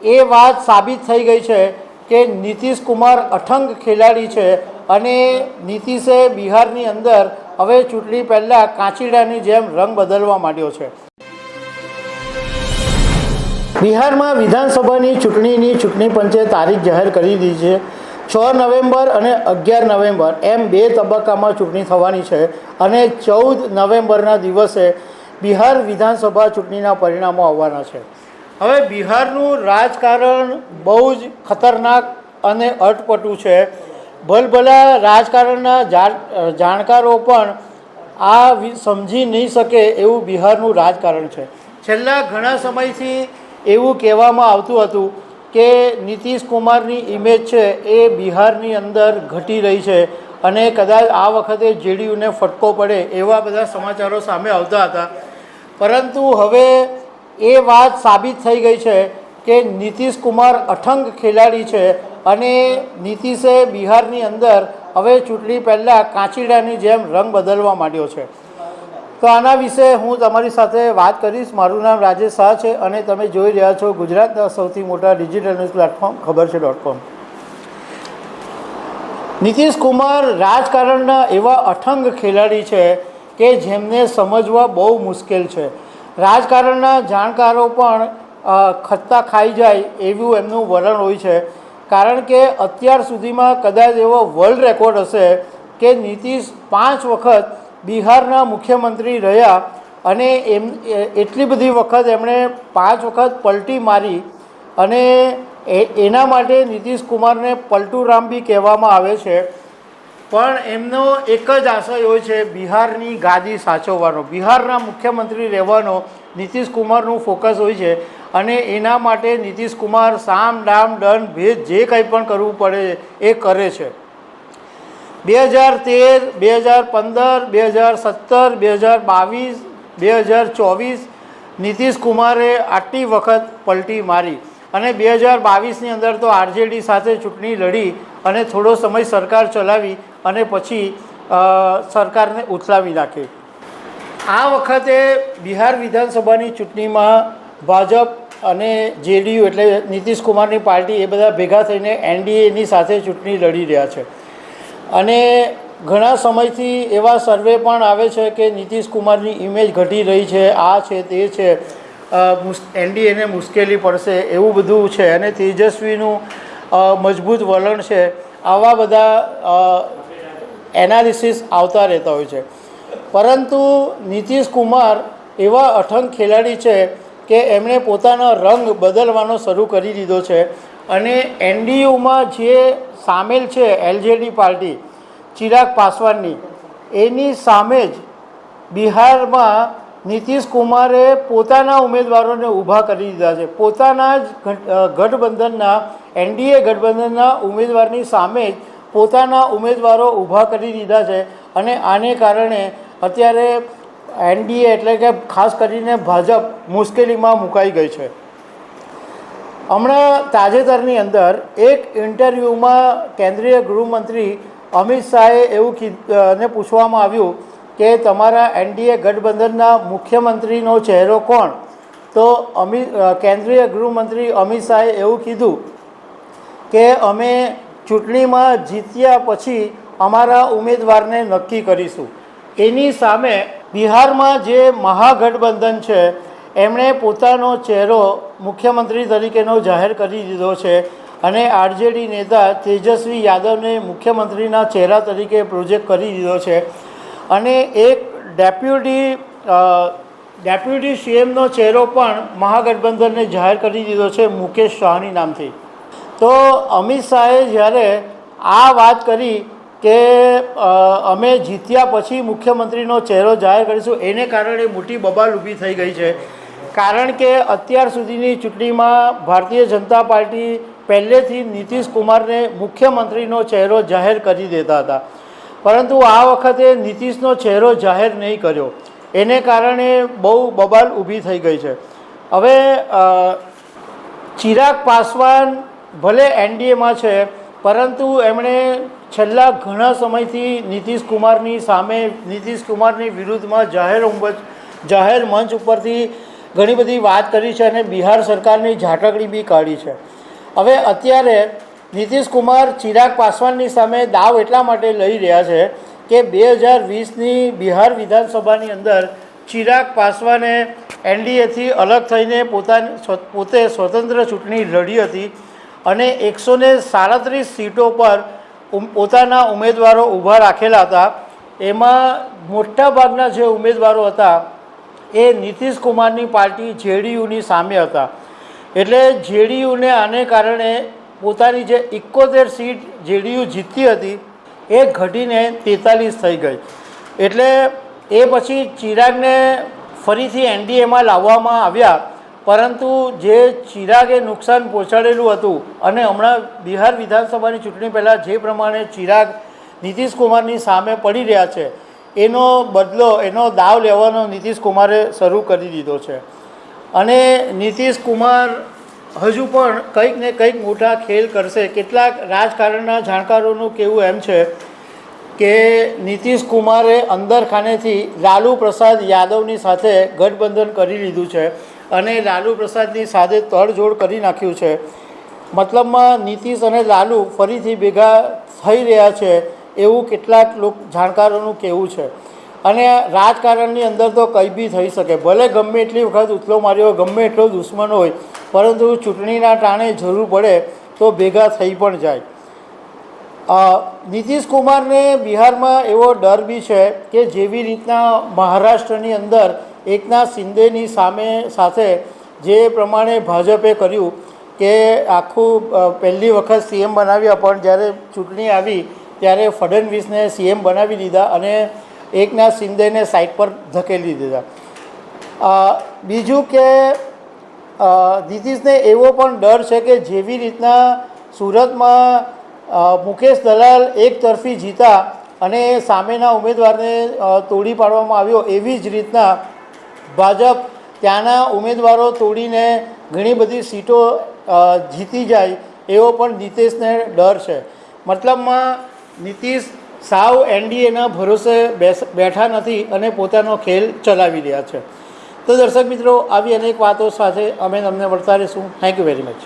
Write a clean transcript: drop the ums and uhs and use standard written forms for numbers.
એ વાત સાબિત થઈ ગઈ છે કે નીતિશ કુમાર અઠંગ ખેલાડી છે અને નીતિશે બિહારની અંદર હવે ચૂંટણી પહેલાં કાંચીડાની જેમ રંગ બદલવા માંડ્યો છે। બિહારમાં વિધાનસભાની ચૂંટણી પંચે તારીખ જાહેર કરી દીધી છે। 6 નવેમ્બર અને 11 નવેમ્બર એમ 2 તબક્કામાં ચૂંટણી થવાની છે અને 14 નવેમ્બરના દિવસે બિહાર વિધાનસભા ચૂંટણીના પરિણામો આવવાના છે। હવે બિહારનું રાજકારણ બહુ જ ખતરનાક અને અટપટું છે। ભલભલા રાજકારણના જાણકારો પણ આ સમજી નહીં શકે એવું બિહારનું રાજકારણ છે। છેલ્લા ઘણા સમયથી એવું કહેવામાં આવતું હતું કે નીતિશ કુમારની ઇમેજ છે એ બિહારની અંદર ઘટી રહી છે અને કદાચ આ વખતે જેડીયુને ફટકો પડે એવા બધા સમાચારો સામે આવતા હતા, પરંતુ હવે એ વાત સાબિત થઈ ગઈ છે કે નીતિશ કુમાર અઠંગ ખેલાડી છે અને નીતિશે બિહારની અંદર હવે ચૂંટણી પહેલાં કાંચીડાની જેમ રંગ બદલવા માંડ્યો છે। તો આના વિશે હું તમારી સાથે વાત કરીશ। મારું નામ રાજેશ શાહ છે અને તમે જોઈ રહ્યા છો ગુજરાતના સૌથી મોટા ડિજિટલ ન્યૂઝ પ્લેટફોર્મ ખબર છે.com। નીતિશ કુમાર રાજકારણના એવા અઠંગ ખેલાડી છે કે જેમને સમજવા બહુ મુશ્કેલ છે। રાજકારણના જાણકારો પણ ખસ્તા ખાઈ જાય એવું એમનું વલણ હોય છે, કારણ કે અત્યાર સુધીમાં કદાચ એવો વર્લ્ડ રેકોર્ડ હશે કે નીતિશ 5 વખત બિહારના મુખ્યમંત્રી રહ્યા અને એટલી બધી વખત એમણે 5 વખત પલટી મારી અને એના માટે નીતિશ કુમારને પલટુરામ બી કહેવામાં આવે છે। પણ એમનો એક જ આશય હોય છે બિહારની ગાદી સાચવવાનો, બિહારના મુખ્યમંત્રી રહેવાનો નીતિશ કુમારનું ફોકસ હોય છે અને એના માટે નીતિશ કુમાર સામ દામ દંડ ભેદ જે કંઈ પણ કરવું પડે એ કરે છે। 2013, 2015, 2017, 2022, 2024 નીતિશ કુમારે આટલી વખત પલટી મારી અને 2022ની અંદર તો આરજેડી સાથે ચૂંટણી લડી અને થોડો સમય સરકાર ચલાવી અને પછી સરકારને ઉથલાવી નાખી। આ વખતે બિહાર વિધાનસભાની ચૂંટણીમાં ભાજપ અને જેડીયુ એટલે નીતિશ કુમારની પાર્ટી એ બધા ભેગા થઈને એનડીએની સાથે ચૂંટણી લડી રહ્યા છે અને ઘણા સમયથી એવા સર્વે પણ આવે છે કે નીતિશ કુમારની ઇમેજ ઘટી રહી છે, આ છે તે છે, એનડીએને મુશ્કેલી પડશે એવું બધું છે અને તેજસ્વીનું મજબૂત વલણ છે, આવા બધા એનાલિસિસ આવતા રહેતા હોય છે। પરંતુ નીતિશ કુમાર એવા અઠંગ ખેલાડી છે કે એમણે પોતાનો રંગ બદલવાનો શરૂ કરી દીધો છે અને એનડીયુમાં જે સામેલ છે એલજેડી પાર્ટી ચિરાગ પાસવાનની, એની સામે જ બિહારમાં નીતિશ કુમારે પોતાના ઉમેદવારોને ઊભા કરી દીધા છે। પોતાના જ ગઠબંધનના એનડીએ ગઠબંધનના ઉમેદવારની સામે જ પોતાના ઉમેદવારો ઊભા કરી દીધા છે અને આને કારણે અત્યારે એનડીએ એટલે કે ખાસ કરીને ભાજપ મુશ્કેલીમાં મુકાઈ ગઈ છે। હમણાં તાજેતરની અંદર એક ઇન્ટરવ્યૂમાં કેન્દ્રીય ગૃહમંત્રી અમિત શાહે એવું ને પૂછવામાં આવ્યું કે તમારા એનડીએ ગઠબંધનના મુખ્યમંત્રીનો ચહેરો કોણ? તો કેન્દ્રીય ગૃહમંત્રી અમિત શાહે એવું કીધું કે અમે ચૂંટણીમાં જીત્યા પછી અમારા ઉમેદવારને નક્કી કરીશું। એની સામે બિહારમાં જે મહાગઠબંધન છે એમણે પોતાનો ચહેરો મુખ્યમંત્રી તરીકેનો જાહેર કરી દીધો છે અને આરજેડી નેતા તેજસ્વી યાદવને મુખ્યમંત્રીના ચહેરા તરીકે પ્રોજેક્ટ કરી દીધો છે અને એક ડેપ્યુટી સીએમનો ચહેરો પણ મહાગઠબંધનને જાહેર કરી દીધો છે મુકેશ સાહની નામથી। તો અમિત શાહે જ્યારે આ વાત કરી કે અમે જીત્યા પછી મુખ્યમંત્રીનો ચહેરો જાહેર કરીશું, એને કારણે મોટી બબાલ ઊભી થઈ ગઈ છે, કારણ કે અત્યાર સુધીની ચૂંટણીમાં ભારતીય જનતા પાર્ટી પહેલેથી નીતિશ કુમારને મુખ્યમંત્રીનો ચહેરો જાહેર કરી દેતા હતા, પરંતુ આ વખતે નીતિશનો ચહેરો જાહેર નહીં કર્યો, એને કારણે બહુ બબાલ ઊભી થઈ ગઈ છે। હવે ચિરાગ પાસવાન ભલે એનડીએમાં છે, પરંતુ એમણે છેલ્લા ઘણા સમયથી નીતિશ કુમારની સામે, નીતિશ કુમારની વિરુદ્ધમાં જાહેર મંચ ઉપરથી ઘણી બધી વાત કરી છે અને બિહાર સરકારની ઝાટકડી બી કાઢી છે. હવે અત્યારે નીતિશ કુમાર ચિરાગ પાસવાનની સામે દાવ એટલા માટે લઈ રહ્યા છે કે 2020ની બિહાર વિધાનસભાની અંદર ચિરાગ પાસવાને એનડીએથી અલગ થઈને પોતે સ્વતંત્ર ચૂંટણી લડી હતી અને 137 સીટો પર પોતાના ઉમેદવારો ઊભા રાખેલા હતા. એમાં મોટાભાગના જે ઉમેદવારો હતા એ નીતિશ કુમારની પાર્ટી જેડીયુની સામે હતા. એટલે જેડીયુને આને કારણે પોતાની જે 71 સીટ જેડીયુ જીતતી હતી એ ઘટીને 43 થઈ ગઈ. એટલે એ પછી ચિરાગને ફરીથી એનડીએમાં લાવવામાં આવ્યા, પરંતુ જે ચિરાગે નુકસાન પહોંચાડેલું હતું અને હમણાં બિહાર વિધાનસભાની ચૂંટણી પહેલાં જે પ્રમાણે ચિરાગ નીતિશ કુમારની સામે પડી રહ્યા છે એનો બદલો, એનો દાવ લેવાનો નીતિશ કુમારે શરૂ કરી દીધો છે. અને નીતિશ કુમાર હજુ પણ કંઈક ને કંઈક મોટા ખેલ કરશે. કેટલાક રાજકારણના જાણકારોનું કહેવું એમ છે કે નીતિશ કુમારે અંદર ખાનેથી લાલુ પ્રસાદ યાદવની સાથે ગઠબંધન કરી લીધું છે અને લાલુ પ્રસાદની સાથે તડજોડ કરી નાખ્યું છે. મતલબમાં નીતિશ અને લાલુ ફરીથી ભેગા થઈ રહ્યા છે એવું કેટલાક જાણકારોનું કહેવું છે. અને રાજકારણની અંદર તો કંઈ બી થઈ શકે, ભલે ગમે એટલી વખત ઉથલો માર્યો હોય, ગમે એટલો દુશ્મન હોય, પરંતુ ચૂંટણીના ટાણે જરૂર પડે તો ભેગા થઈ પણ જાય. નીતિશ કુમારને બિહારમાં એવો ડર બી છે કે જેવી રીતના મહારાષ્ટ્રની અંદર એકનાથ શિંદેની સાથે જે પ્રમાણે ભાજપે કર્યું કે આખું પહેલી વખત સીએમ બનાવ્યા, પણ જ્યારે ચૂંટણી આવી ત્યારે ફડણવીસને સીએમ બનાવી દીધા અને એકનાથ શિંદેને સાઈડ પર ધકેલી દીધા. બીજું કે નીતિશને એવો પણ ડર છે કે જેવી રીતના સુરતમાં મુકેશ દલાલ એક તરફી જીતા અને સામેના ઉમેદવારને તોડી પાડવામાં આવ્યો, એવી જ રીતના ભાજપ ત્યાંના ઉમેદવારો તોડીને ઘણી બધી સીટો જીતી જાય એવો પણ નીતિશને ડર છે. મતલબમાં નીતિશ સાવ એનડીએના ભરોસે બેઠા નથી અને પોતાનો ખેલ ચલાવી રહ્યા છે. તો દર્શક મિત્રો, આવી અનેક વાતો સાથે અમે તમને મળતા રહીશું. Thank you very much.